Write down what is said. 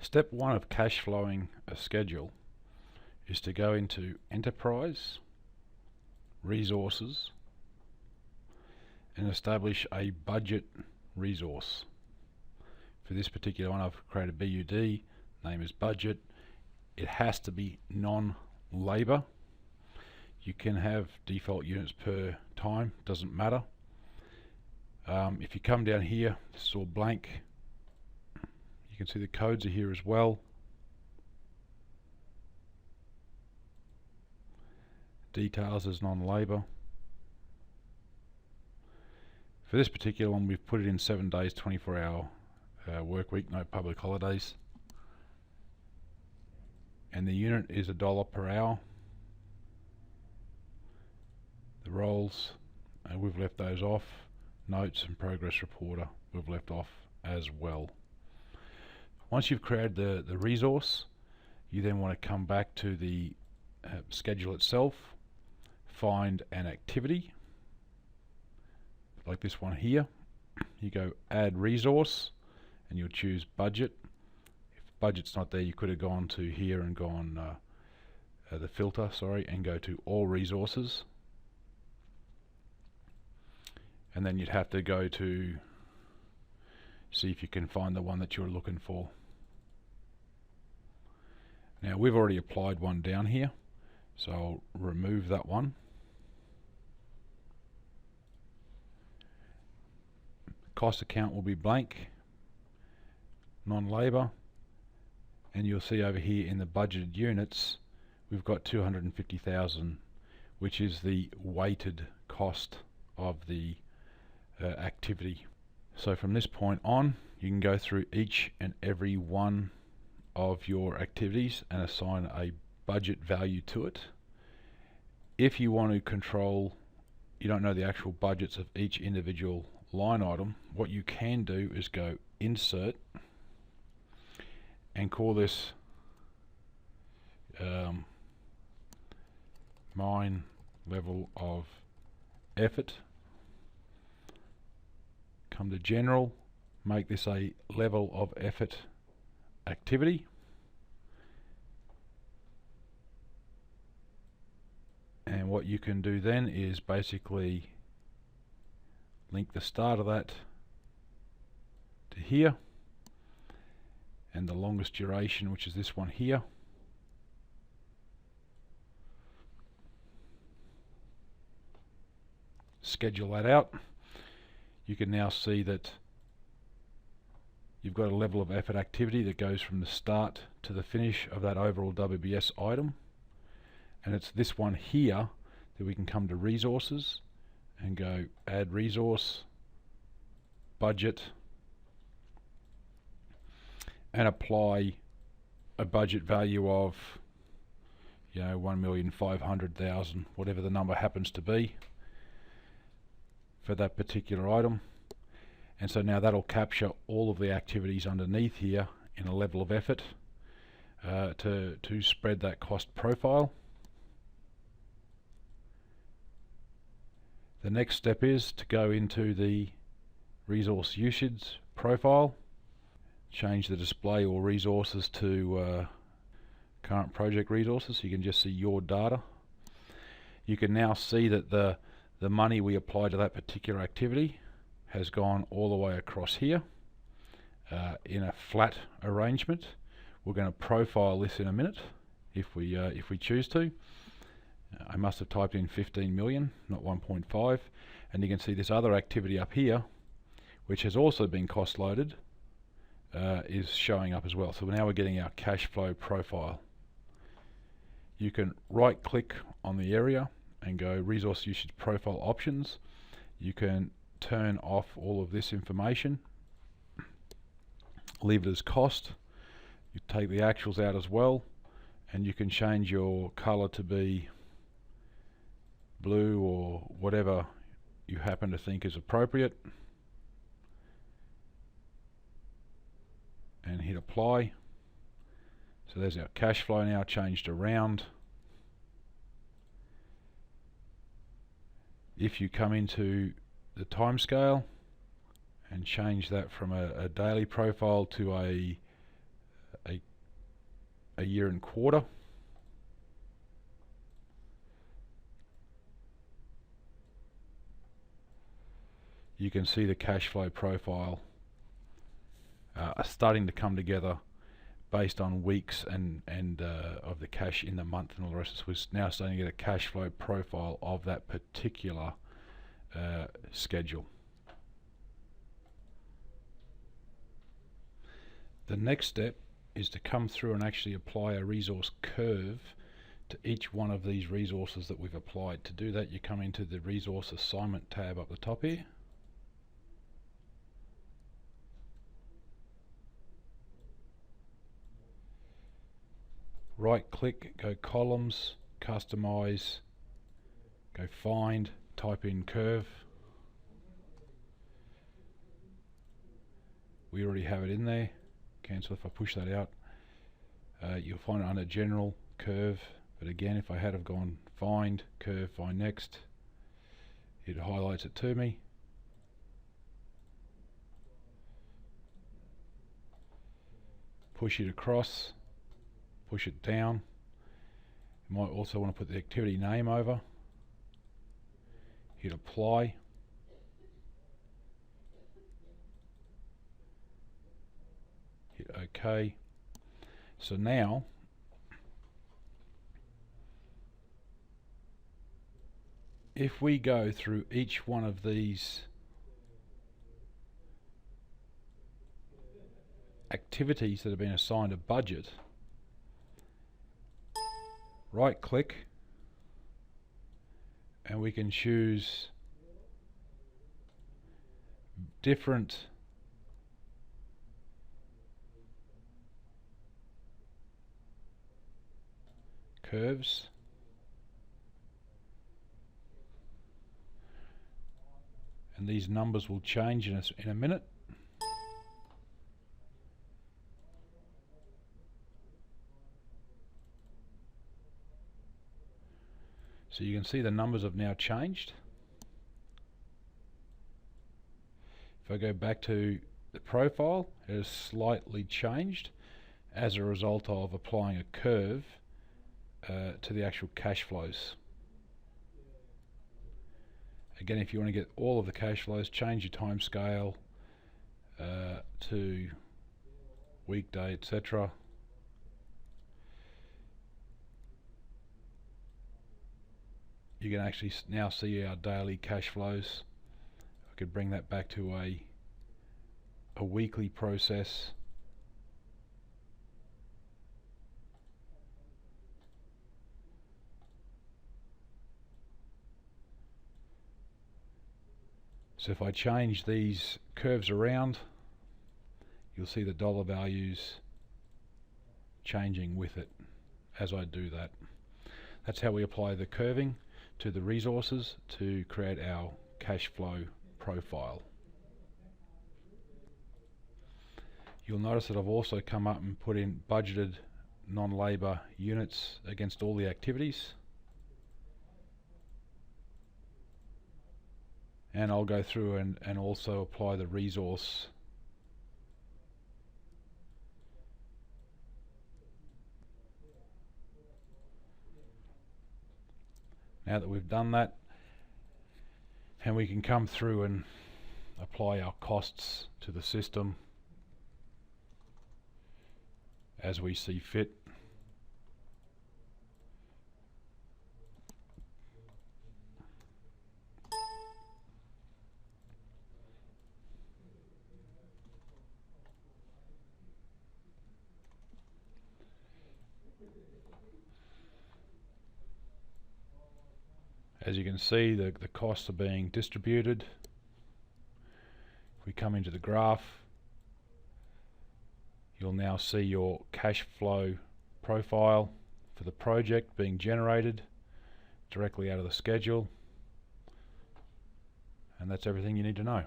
Step one of cash flowing a schedule is to go into Enterprise, Resources, and establish a budget resource. For this particular one, I've created BUD, name is budget. It has to be non-labor. You can have default units per time, doesn't matter. If you come down here, this is all blank. You can see the codes are here as well. Details is non-labor. For this particular one, we've put it in 7 days, 24-hour work week, no public holidays. And the unit is $1 per hour. The roles, we've left those off. Notes and progress reporter, we've left off as well. Once you've created the resource, you then want to come back to the schedule itself, find an activity, like this one here. You go add resource, and you'll choose budget. If budget's not there, you could have gone to here and gone the filter, and go to all resources. And then you'd have to go to see if you can find the one that you're looking for. Now we've already applied one down here, so I'll remove that one. Cost account will be blank, non-labor, and you'll see over here in the budgeted units we've got 250,000, which is the weighted cost of the activity. So from this point on, you can go through each and every one of your activities and assign a budget value to it. If you want to control, you don't know the actual budgets of each individual line item, what you can do is go insert and call this mine level of effort. Come to general, make this a level of effort activity, and what you can do then is basically link the start of that to here, and the longest duration, which is this one here. Schedule that out. You can now see that you've got a level of effort activity that goes from the start to the finish of that overall WBS item, and it's this one here that we can come to resources and go add resource, budget, and apply a budget value of 1,500,000, whatever the number happens to be for that particular item. And so now that'll capture all of the activities underneath here in a level of effort to spread that cost profile. The next step is to go into the resource usage profile, change the display or resources to current project resources, so you can just see your data. You can now see that the money we apply to that particular activity has gone all the way across here in a flat arrangement. We're going to profile this in a minute if we choose to. I must have typed in 15 million, not 1.5, and you can see this other activity up here, which has also been cost loaded, is showing up as well. So now we're getting our cash flow profile. You can right click on the area and go resource usage profile options. You can turn off all of this information, leave it as cost. You take the actuals out as well, and you can change your color to be blue or whatever you happen to think is appropriate, and hit apply. So there's our cash flow now changed around. If you come into the time scale and change that from a daily profile to a a year and quarter. You can see the cash flow profile are starting to come together based on weeks and of the cash in the month and all the rest. So we're now starting to get a cash flow profile of that particular schedule. The next step is to come through and actually apply a resource curve to each one of these resources that we've applied. To do that, you come into the resource assignment tab up the top here. Right click, go columns, customize, go find, type in curve. We already have it in there. Cancel if I push that out. You'll find it under general curve, but again, if I had have gone find curve, find next, it highlights it to me. Push it across, push it down. You might also want to put the activity name over. Hit apply. Hit OK. So now if we go through each one of these activities that have been assigned a budget, right click and we can choose different curves. And these numbers will change in a minute. So you can see the numbers have now changed. If I go back to the profile, it has slightly changed as a result of applying a curve to the actual cash flows. Again, if you want to get all of the cash flows, change your time scale to weekday, etc. You can actually now see our daily cash flows. I could bring that back to a weekly process. So if I change these curves around, you'll see the dollar values changing with it as I do that. That's how we apply the curving to the resources to create our cash flow profile. You'll notice that I've also come up and put in budgeted non-labor units against all the activities. And I'll go through and also apply the resource now that we've done that, and we can come through and apply our costs to the system as we see fit. As you can see, the costs are being distributed. If we come into the graph, you'll now see your cash flow profile for the project being generated directly out of the schedule. And that's everything you need to know.